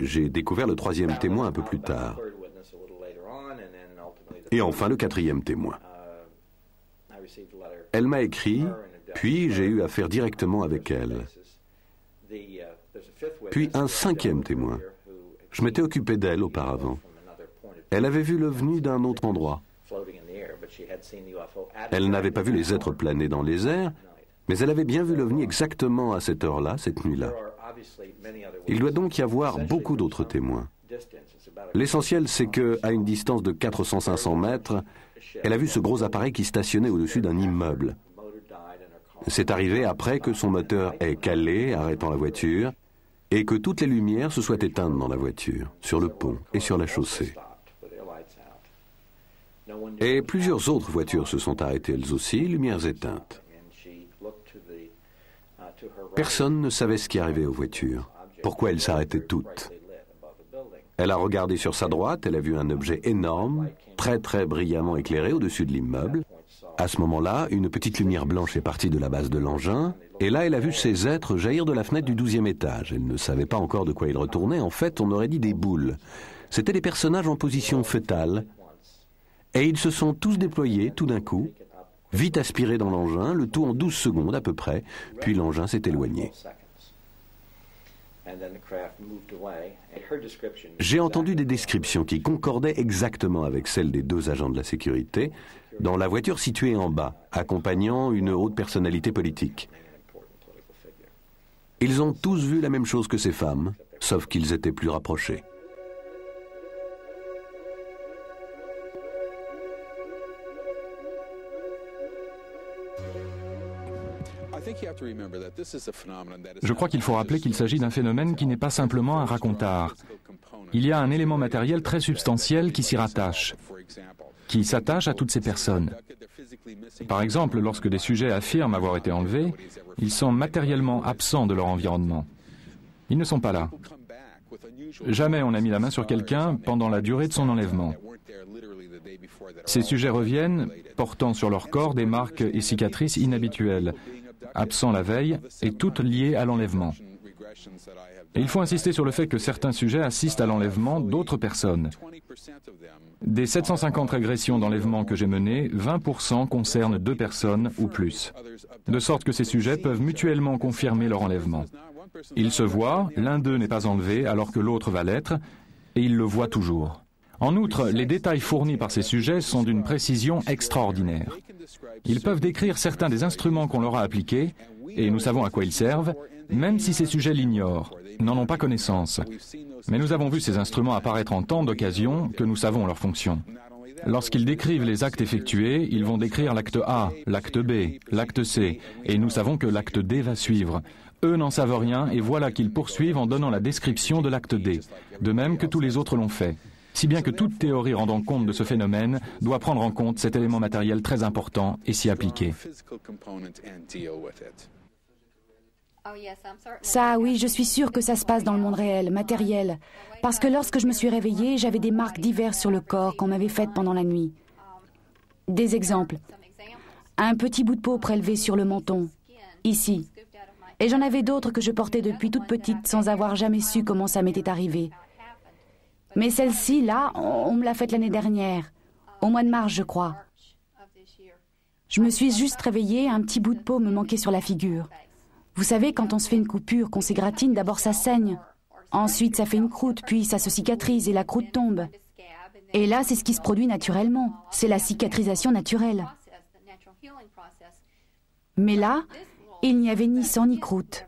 J'ai découvert le troisième témoin un peu plus tard. Et enfin le quatrième témoin. Elle m'a écrit, puis j'ai eu affaire directement avec elle. Puis un cinquième témoin. Je m'étais occupé d'elle auparavant. Elle avait vu l'OVNI d'un autre endroit. Elle n'avait pas vu les êtres planer dans les airs, mais elle avait bien vu l'OVNI exactement à cette heure-là, cette nuit-là. Il doit donc y avoir beaucoup d'autres témoins. L'essentiel, c'est qu'à une distance de 400-500 mètres, elle a vu ce gros appareil qui stationnait au-dessus d'un immeuble. C'est arrivé après que son moteur ait calé, arrêtant la voiture, et que toutes les lumières se soient éteintes dans la voiture, sur le pont et sur la chaussée. Et plusieurs autres voitures se sont arrêtées elles aussi, lumières éteintes. Personne ne savait ce qui arrivait aux voitures, pourquoi elles s'arrêtaient toutes. Elle a regardé sur sa droite, elle a vu un objet énorme, très très brillamment éclairé au-dessus de l'immeuble. À ce moment-là, une petite lumière blanche est partie de la base de l'engin, et là elle a vu ces êtres jaillir de la fenêtre du 12e étage. Elle ne savait pas encore de quoi ils retournaient, en fait on aurait dit des boules. C'étaient des personnages en position fœtale, et ils se sont tous déployés tout d'un coup, vite aspirés dans l'engin, le tout en 12 secondes à peu près, puis l'engin s'est éloigné. J'ai entendu des descriptions qui concordaient exactement avec celles des deux agents de la sécurité dans la voiture située en bas, accompagnant une haute personnalité politique. Ils ont tous vu la même chose que ces femmes, sauf qu'ils étaient plus rapprochés. Je crois qu'il faut rappeler qu'il s'agit d'un phénomène qui n'est pas simplement un racontard. Il y a un élément matériel très substantiel qui s'y rattache, qui s'attache à toutes ces personnes. Par exemple, lorsque des sujets affirment avoir été enlevés, ils sont matériellement absents de leur environnement. Ils ne sont pas là. Jamais on n'a mis la main sur quelqu'un pendant la durée de son enlèvement. Ces sujets reviennent, portant sur leur corps des marques et cicatrices inhabituelles, absents la veille et toutes liées à l'enlèvement. Et il faut insister sur le fait que certains sujets assistent à l'enlèvement d'autres personnes. Des 750 régressions d'enlèvement que j'ai menées, 20% concernent 2 personnes ou plus. De sorte que ces sujets peuvent mutuellement confirmer leur enlèvement. Ils se voient, l'un d'eux n'est pas enlevé alors que l'autre va l'être, et ils le voient toujours. En outre, les détails fournis par ces sujets sont d'une précision extraordinaire. Ils peuvent décrire certains des instruments qu'on leur a appliqués, et nous savons à quoi ils servent, même si ces sujets l'ignorent, n'en ont pas connaissance. Mais nous avons vu ces instruments apparaître en tant d'occasions que nous savons leur fonction. Lorsqu'ils décrivent les actes effectués, ils vont décrire l'acte A, l'acte B, l'acte C, et nous savons que l'acte D va suivre. Eux n'en savent rien et voilà qu'ils poursuivent en donnant la description de l'acte D, de même que tous les autres l'ont fait. Si bien que toute théorie rendant compte de ce phénomène doit prendre en compte cet élément matériel très important et s'y appliquer. Ça, oui, je suis sûre que ça se passe dans le monde réel, matériel. Parce que lorsque je me suis réveillée, j'avais des marques diverses sur le corps qu'on m'avait faites pendant la nuit. Des exemples. Un petit bout de peau prélevé sur le menton, ici. Et j'en avais d'autres que je portais depuis toute petite sans avoir jamais su comment ça m'était arrivé. Mais celle-ci, là, on me l'a faite l'année dernière, au mois de mars, je crois. Je me suis juste réveillée, un petit bout de peau me manquait sur la figure. Vous savez, quand on se fait une coupure, qu'on s'égratine, d'abord ça saigne. Ensuite, ça fait une croûte, puis ça se cicatrise et la croûte tombe. Et là, c'est ce qui se produit naturellement. C'est la cicatrisation naturelle. Mais là, il n'y avait ni sang ni croûte.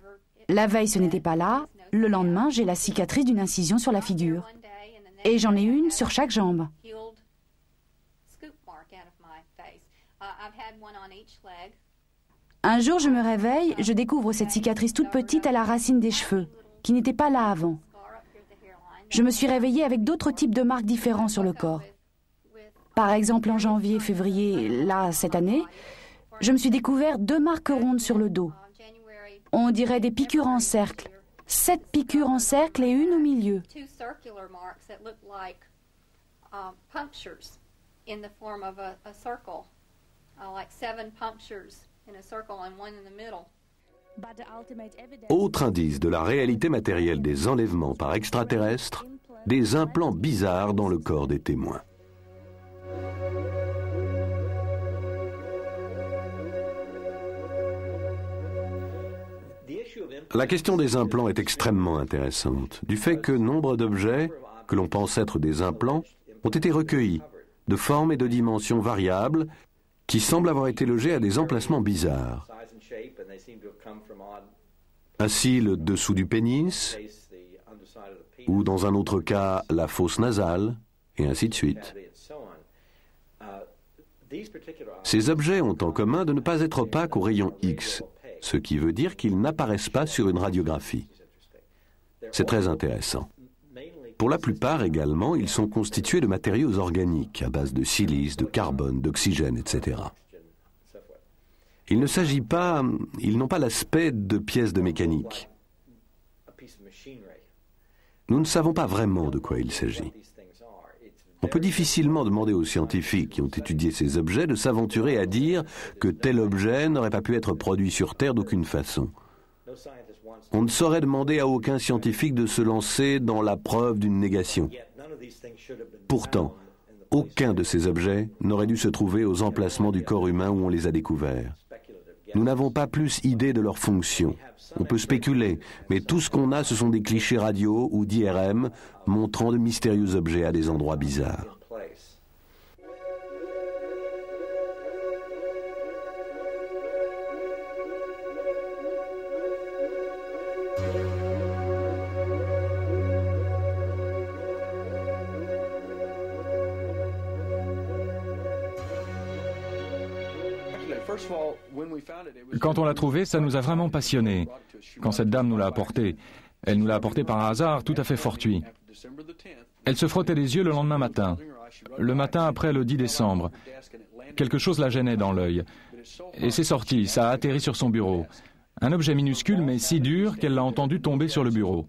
La veille, ce n'était pas là. Le lendemain, j'ai la cicatrice d'une incision sur la figure. Et j'en ai une sur chaque jambe. Un jour, je me réveille, je découvre cette cicatrice toute petite à la racine des cheveux, qui n'était pas là avant. Je me suis réveillée avec d'autres types de marques différents sur le corps. Par exemple, en janvier, février, là, cette année, je me suis découvert 2 marques rondes sur le dos. On dirait des piqûres en cercle. 7 piqûres en cercle et une au milieu. Autre indice de la réalité matérielle des enlèvements par extraterrestres, des implants bizarres dans le corps des témoins. La question des implants est extrêmement intéressante, du fait que nombre d'objets, que l'on pense être des implants, ont été recueillis, de formes et de dimensions variables, qui semblent avoir été logés à des emplacements bizarres. Ainsi, le dessous du pénis, ou dans un autre cas, la fosse nasale, et ainsi de suite. Ces objets ont en commun de ne pas être opaques aux rayons X, ce qui veut dire qu'ils n'apparaissent pas sur une radiographie. C'est très intéressant. Pour la plupart également, ils sont constitués de matériaux organiques, à base de silice, de carbone, d'oxygène, etc. Il ne s'agit pas, ils n'ont pas l'aspect de pièces de mécanique. Nous ne savons pas vraiment de quoi il s'agit. On peut difficilement demander aux scientifiques qui ont étudié ces objets de s'aventurer à dire que tel objet n'aurait pas pu être produit sur Terre d'aucune façon. On ne saurait demander à aucun scientifique de se lancer dans la preuve d'une négation. Pourtant, aucun de ces objets n'aurait dû se trouver aux emplacements du corps humain où on les a découverts. Nous n'avons pas plus idée de leur fonction. On peut spéculer, mais tout ce qu'on a, ce sont des clichés radio ou d'IRM montrant de mystérieux objets à des endroits bizarres. Quand on l'a trouvé, ça nous a vraiment passionnés. Quand cette dame nous l'a apporté, elle nous l'a apporté par un hasard tout à fait fortuit. Elle se frottait les yeux le lendemain matin. Le matin après le 10 décembre. Quelque chose la gênait dans l'œil. Et c'est sorti, ça a atterri sur son bureau. Un objet minuscule mais si dur qu'elle l'a entendu tomber sur le bureau.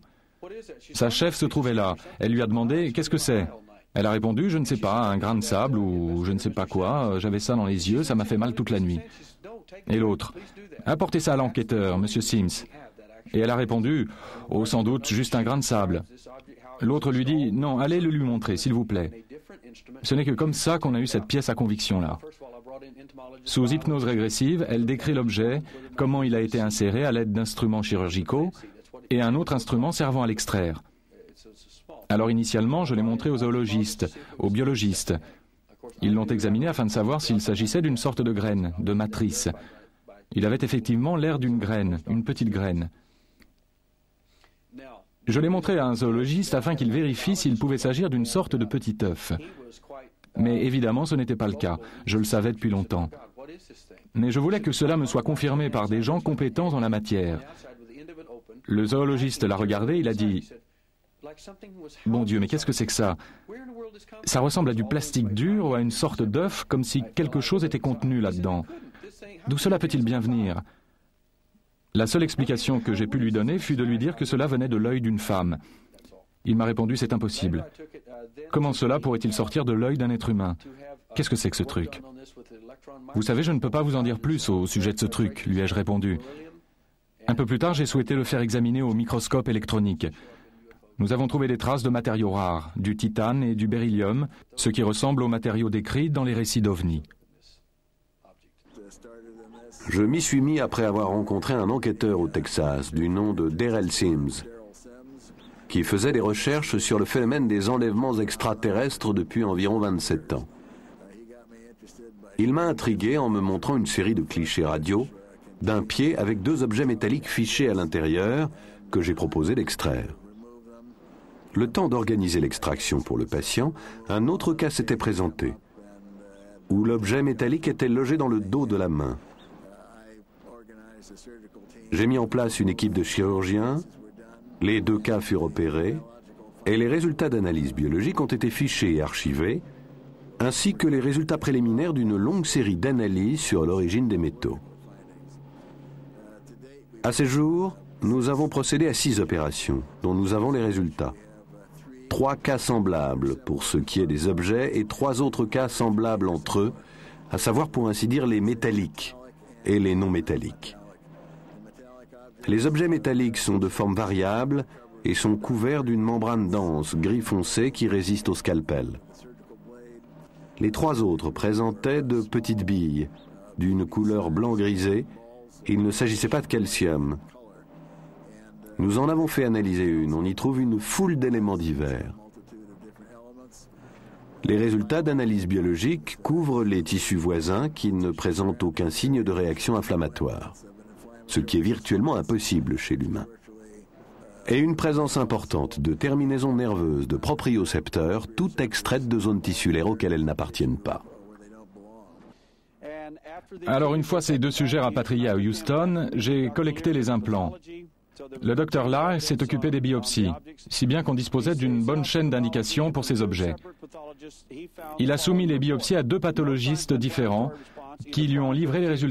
Sa chef se trouvait là. Elle lui a demandé « Qu'est-ce que c'est ?» Elle a répondu « Je ne sais pas, un grain de sable ou je ne sais pas quoi. J'avais ça dans les yeux, ça m'a fait mal toute la nuit. » Et l'autre « Apportez ça à l'enquêteur, Monsieur Sims. » Et elle a répondu « Oh, sans doute, juste un grain de sable. » L'autre lui dit « Non, allez le lui montrer, s'il vous plaît. » Ce n'est que comme ça qu'on a eu cette pièce à conviction-là. Sous hypnose régressive, elle décrit l'objet, comment il a été inséré à l'aide d'instruments chirurgicaux et un autre instrument servant à l'extraire. Alors initialement, je l'ai montré aux zoologistes, aux biologistes. Ils l'ont examiné afin de savoir s'il s'agissait d'une sorte de graine, de matrice. Il avait effectivement l'air d'une graine, une petite graine. Je l'ai montré à un zoologiste afin qu'il vérifie s'il pouvait s'agir d'une sorte de petit œuf. Mais évidemment, ce n'était pas le cas. Je le savais depuis longtemps. Mais je voulais que cela me soit confirmé par des gens compétents en la matière. Le zoologiste l'a regardé, il a dit « Bon Dieu, mais qu'est-ce que c'est que ça? Ça ressemble à du plastique dur ou à une sorte d'œuf, comme si quelque chose était contenu là-dedans. D'où cela peut-il bien venir ?» La seule explication que j'ai pu lui donner fut de lui dire que cela venait de l'œil d'une femme. Il m'a répondu « C'est impossible. Comment cela pourrait-il sortir de l'œil d'un être humain? Qu'est-ce que c'est que ce truc? » Vous savez, je ne peux pas vous en dire plus au sujet de ce truc, lui ai-je répondu. Un peu plus tard, j'ai souhaité le faire examiner au microscope électronique. Nous avons trouvé des traces de matériaux rares, du titane et du beryllium, ce qui ressemble aux matériaux décrits dans les récits d'OVNI. Je m'y suis mis après avoir rencontré un enquêteur au Texas du nom de Darrell Sims, qui faisait des recherches sur le phénomène des enlèvements extraterrestres depuis environ 27 ans. Il m'a intrigué en me montrant une série de clichés radio d'un pied avec 2 objets métalliques fichés à l'intérieur que j'ai proposé d'extraire. Le temps d'organiser l'extraction pour le patient, un autre cas s'était présenté, où l'objet métallique était logé dans le dos de la main. J'ai mis en place une équipe de chirurgiens, les 2 cas furent opérés, et les résultats d'analyse biologique ont été fichés et archivés, ainsi que les résultats préliminaires d'une longue série d'analyses sur l'origine des métaux. À ce jour, nous avons procédé à 6 opérations, dont nous avons les résultats. 3 cas semblables pour ce qui est des objets et 3 autres cas semblables entre eux, à savoir pour ainsi dire les métalliques et les non métalliques. Les objets métalliques sont de forme variable et sont couverts d'une membrane dense, gris foncé, qui résiste au scalpel. Les 3 autres présentaient de petites billes, d'une couleur blanc grisé, et il ne s'agissait pas de calcium. Nous en avons fait analyser une, on y trouve une foule d'éléments divers. Les résultats d'analyse biologique couvrent les tissus voisins qui ne présentent aucun signe de réaction inflammatoire, ce qui est virtuellement impossible chez l'humain. Et une présence importante de terminaisons nerveuses de propriocepteurs, toutes extraites de zones tissulaires auxquelles elles n'appartiennent pas. Alors une fois ces 2 sujets rapatriés à Houston, j'ai collecté les implants. Le docteur Lyle s'est occupé des biopsies, si bien qu'on disposait d'une bonne chaîne d'indication pour ces objets. Il a soumis les biopsies à 2 pathologistes différents qui lui ont livré les résultats.